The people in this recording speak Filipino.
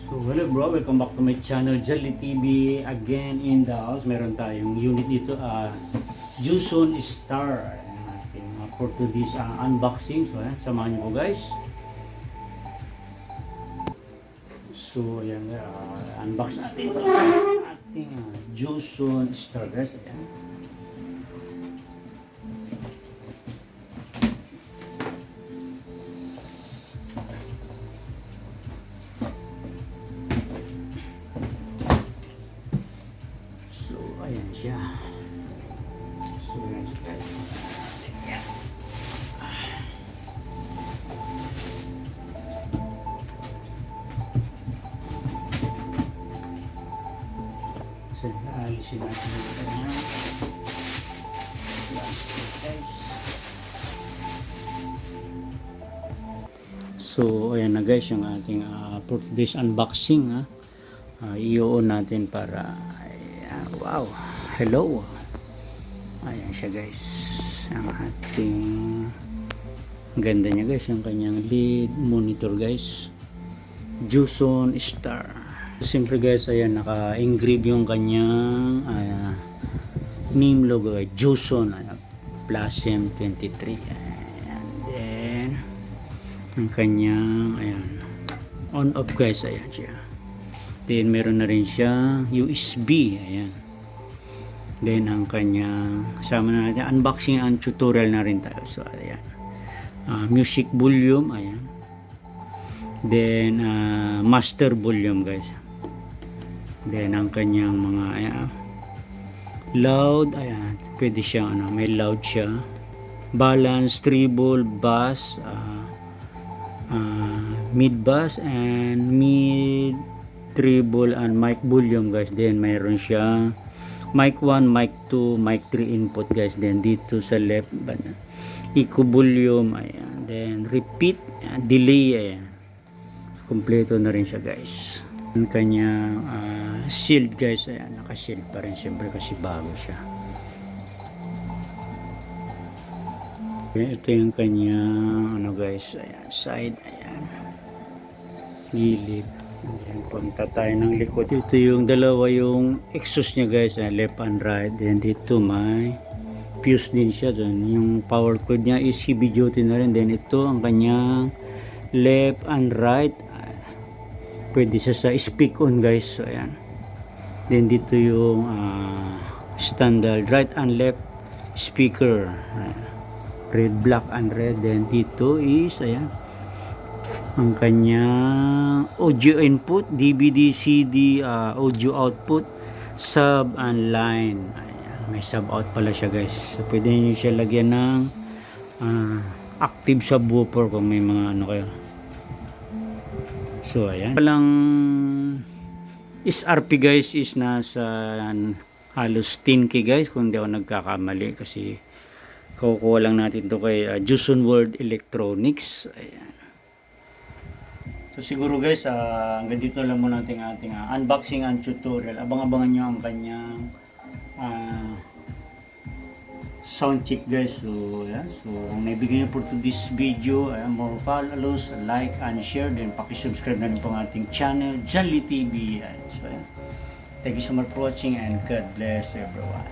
So hello bro, welcome back to my channel Jolly TV. Again in the house, meron tayong unit dito, Juson Star. Ayan natin, for today's unboxing. So ayan, samahan niyo po guys. So ayan, unbox natin ito ating Juson Star guys. Ayan. So, ayan siya. So, ayan siya. Ayan. So, alisin natin yung kanya. Plastic guys. So, ayan na guys yung ating for this unboxing. I-on natin para wow, hello. Ayan siya guys, ang ating ganda niya guys, ang kanyang lead monitor guys, Juson Star. Siyempre guys, ayan, naka-engrave yung kanyang name logo, Juson plus M23. And then ang kanyang on off guys, ayan siya. Then meron na rin siya USB, ayan. Then ang kanyang sama na natin unboxing and tutorial na rin tayo. So ayan. Music volume, ayan. Then master volume guys. Then ang kanyang mga loud, ayan. Pwede siyang may loud siya. Balance, treble, bass, mid bass and mid treble and mic volume guys. Then mayroon siya mic 1, mic 2, mic 3 input guys. Then dito sa left eco volume, ayan. Then repeat, delay, ayan. Kompleto na rin siya guys. Ang kanyang shield guys, ayan, naka-shield pa rin siyempre kasi bago siya. Okay, ito yung kanyang guys, ayan, side, ayan, gilid. Ayan, punta tayo ng likod. Ito yung dalawa yung exhaust niya guys, left and right. Then dito may fuse din siya dun. Yung power cord niya is heavy duty na rin. Then ito ang kanyang left and right. Pwede siya sa speak on guys. So ayan. Then dito yung standard right and left speaker. Red, black and red. Then dito is ayan, ang kanyang audio input, DVD, CD, audio output, sub and line. Ayan, may sub out pala siya guys. So pwede niyo siya lagyan ng active subwoofer kung may mga kayo. So ayan. Palang SRP guys is nasa halos 10K guys kung hindi ako nagkakamali, kasi kukuha lang natin to kay Juson World Electronics. Ayan. So siguro guys, hanggang dito lang muna ating unboxing and tutorial. Abang-abangan nyo ang kanyang sound check guys. So yan, so ang naibigay nyo for today's video, more follows, like and share. Then pakisubscribe na rin po ang ating channel Jolly TV. So yan, thank you so much for watching and God bless everyone.